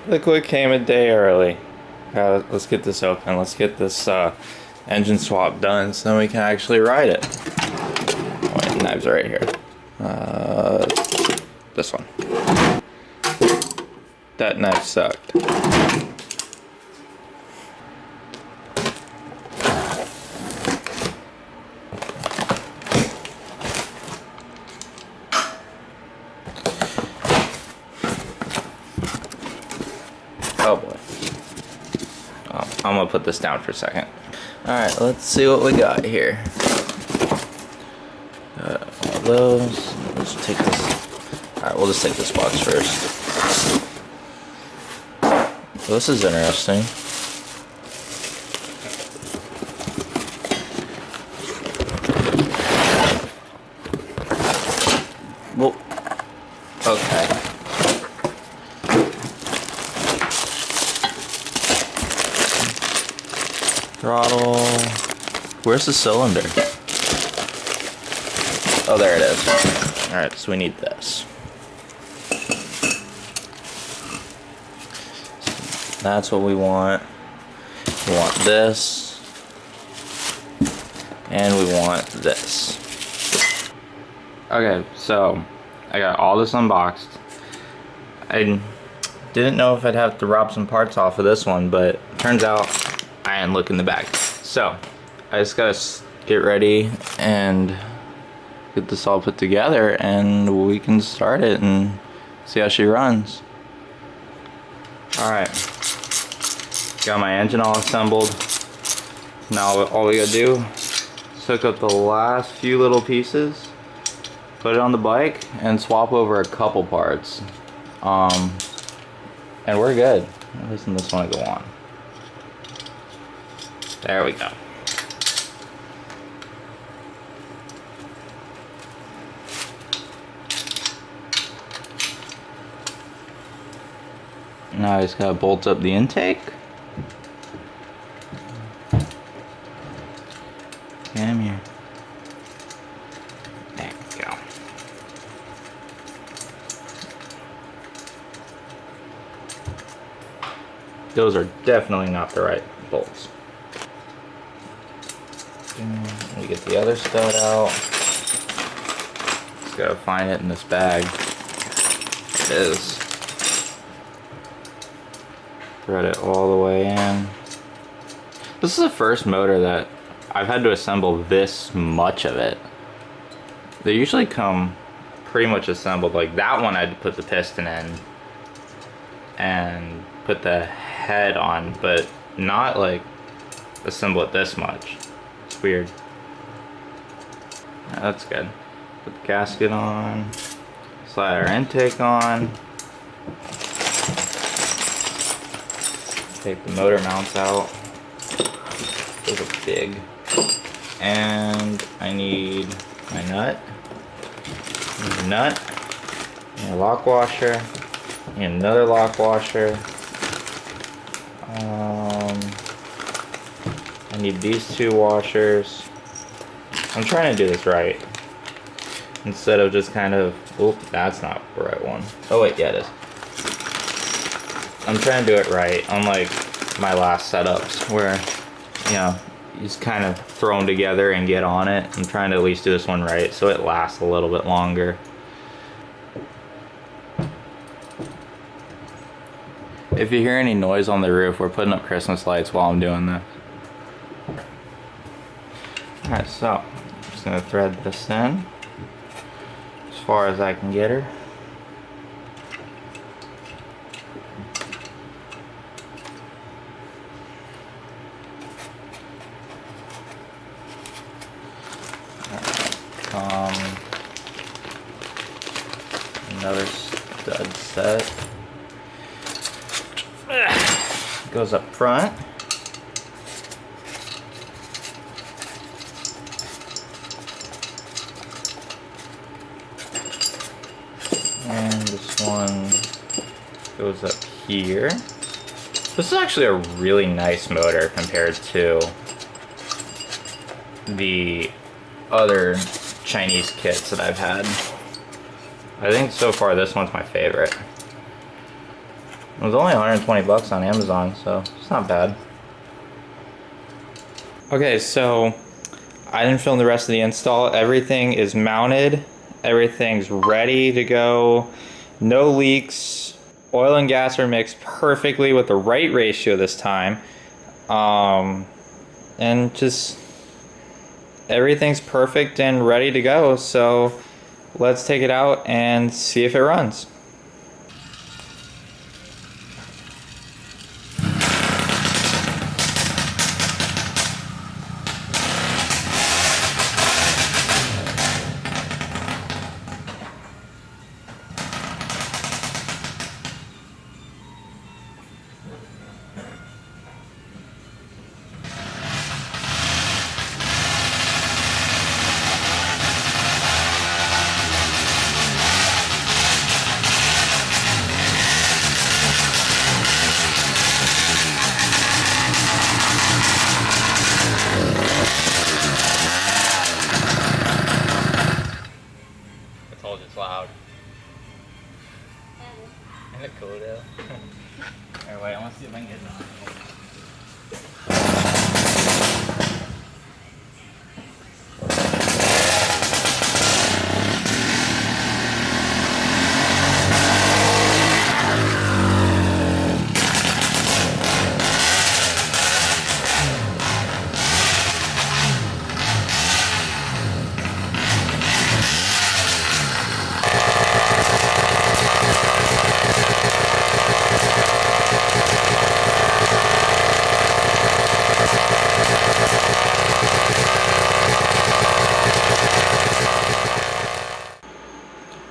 Liquid came a day early. Let's get this open. Let's get this engine swap done so we can actually ride it. Oh, wait, knives are right here. This one. That knife sucked. Oh boy. I'm gonna put this down for a second. Alright, let's see what we got here. All those. Let's take this. Alright, we'll just take this box first. Well, this is interesting. Well, okay. Throttle. Where's the cylinder? Oh, there it is. Alright, so we need this. That's what we want. We want this. And we want this. Okay, so I got all this unboxed. I didn't know if I'd have to rob some parts off of this one, but turns out I didn't look in the bag. So I just gotta get ready and get this all put together, and we can start it and see how she runs. Alright, got my engine all assembled. Now all we gotta do is hook up the last few little pieces, put it on the bike, and swap over a couple parts. And we're good. Listen, this one to go on. There we go. Now I just gotta bolt up the intake. Come here. There we go. Those are definitely not the right bolts. We get the other stud out. Just gotta find it in this bag. It is. Thread it all the way in. This is the first motor that I've had to assemble this much of it. They usually come pretty much assembled. Like that one I had to put the piston in and put the head on, but not like assemble it this much. It's weird. That's good. Put the gasket on, slide our intake on, take the motor mounts out. Those are big. And I need my nut. Need a nut. Need a lock washer. Need another lock washer. I need these two washers. I'm trying to do this right. Instead of just kind of, oop, that's not the right one. Oh wait, yeah it is. I'm trying to do it right, unlike my last setups where, you know, you just kind of throw them together and get on it. I'm trying to at least do this one right so it lasts a little bit longer. If you hear any noise on the roof, we're putting up Christmas lights while I'm doing this. Alright, so I'm just going to thread this in as far as I can get her. Another stud set. Goes up front. And this one goes up here. This is actually a really nice motor compared to the other Chinese kits that I've had. I think so far this one's my favorite. It was only 120 bucks on Amazon, so it's not bad. Okay, so I didn't film the rest of the install. Everything is mounted. Everything's ready to go. No leaks. Oil and gas are mixed perfectly with the right ratio this time. And just everything's perfect and ready to go. So let's take it out and see if it runs. Loud. Isn't it cool though? Alright, wait, I want to see if I can get it on.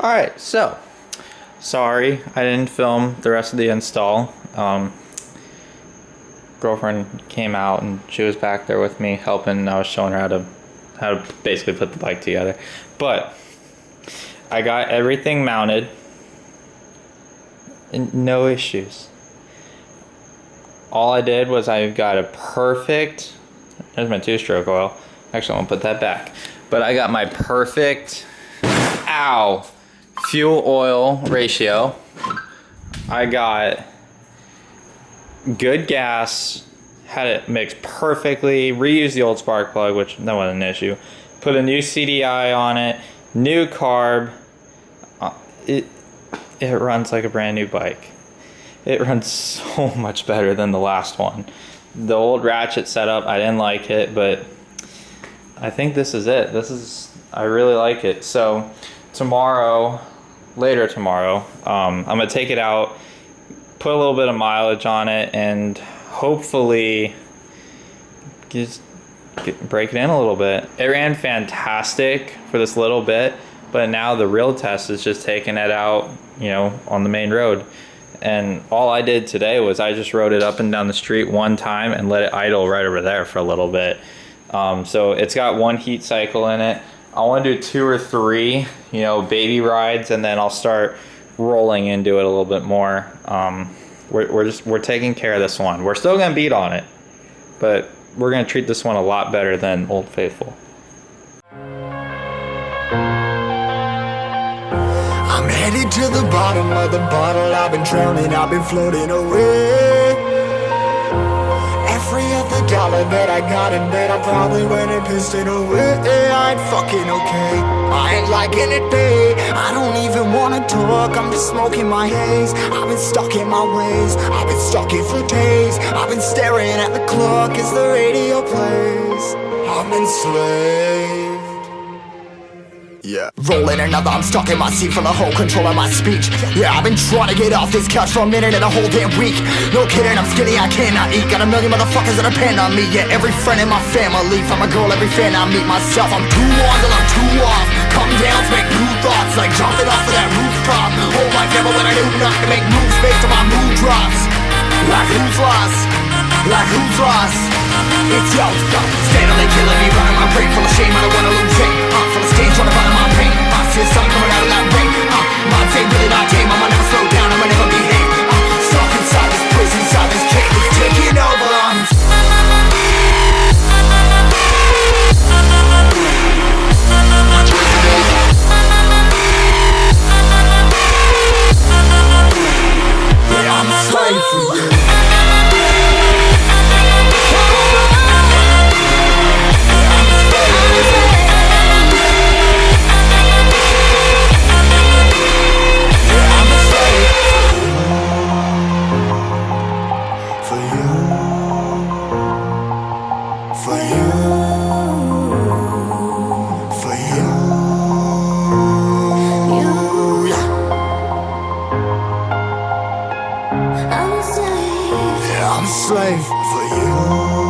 Alright, so, sorry I didn't film the rest of the install. Girlfriend came out and she was back there with me helping, and I was showing her how to basically put the bike together. But I got everything mounted and no issues. All I did was I got a perfect, there's my 2-stroke oil. Actually, I'm gonna put that back. But I got my perfect, fuel oil ratio. I got good gas, had it mixed perfectly, reused the old spark plug, which that wasn't an issue. Put a new CDI on it, new carb. It runs like a brand new bike. It runs so much better than the last one. The old ratchet setup, I didn't like it, but I think this is it. I really like it. So later tomorrow, I'm gonna take it out, put a little bit of mileage on it, and hopefully just break it in a little bit. It ran fantastic for this little bit, but now the real test is just taking it out, on the main road. And all I did today was I just rode it up and down the street one time and let it idle right over there for a little bit. So it's got one heat cycle in it. I want to do 2 or 3, baby rides, and then I'll start rolling into it a little bit more. We're taking care of this one. We're still gonna beat on it, but we're gonna treat this one a lot better than Old Faithful. I'm headed to the bottom of the bottle. I've been drowning, I've been floating away. Every other dollar that I got in bed, I probably went and pissed it away. I ain't fucking okay, I ain't liking it, babe. I don't even wanna talk, I'm just smoking my haze. I've been stuck in my ways, I've been stuck here for days. I've been staring at the clock as the radio plays. I'm enslaved. Yeah, rolling another, I'm stuck in my seat for the whole control of my speech. Yeah, I've been trying to get off this couch for a minute and a whole damn week. No kidding, I'm skinny, I cannot eat. Got a million motherfuckers that depend on me. Yeah, every friend in my family, from a girl, every fan I meet myself. I'm too on till I'm too off. Come down to make new thoughts, like jumping off of that rooftop. Whole life never when I knew not to make moves based on my mood drops. Like who's lost? Like who's lost? It's yo, steadily killing me, running my brain full of shame. I don't wanna lose it. Full of stage, trying to find my pain. I see the sun coming out of that rain. Minds ain't really not tame. I'ma never slow down, I'ma never behave. Stuck inside this prison, inside this cage, it's taking over. Yeah, I'm a slave. slave for you. I'm a slave for you. For you. For you. I'm a slave for you.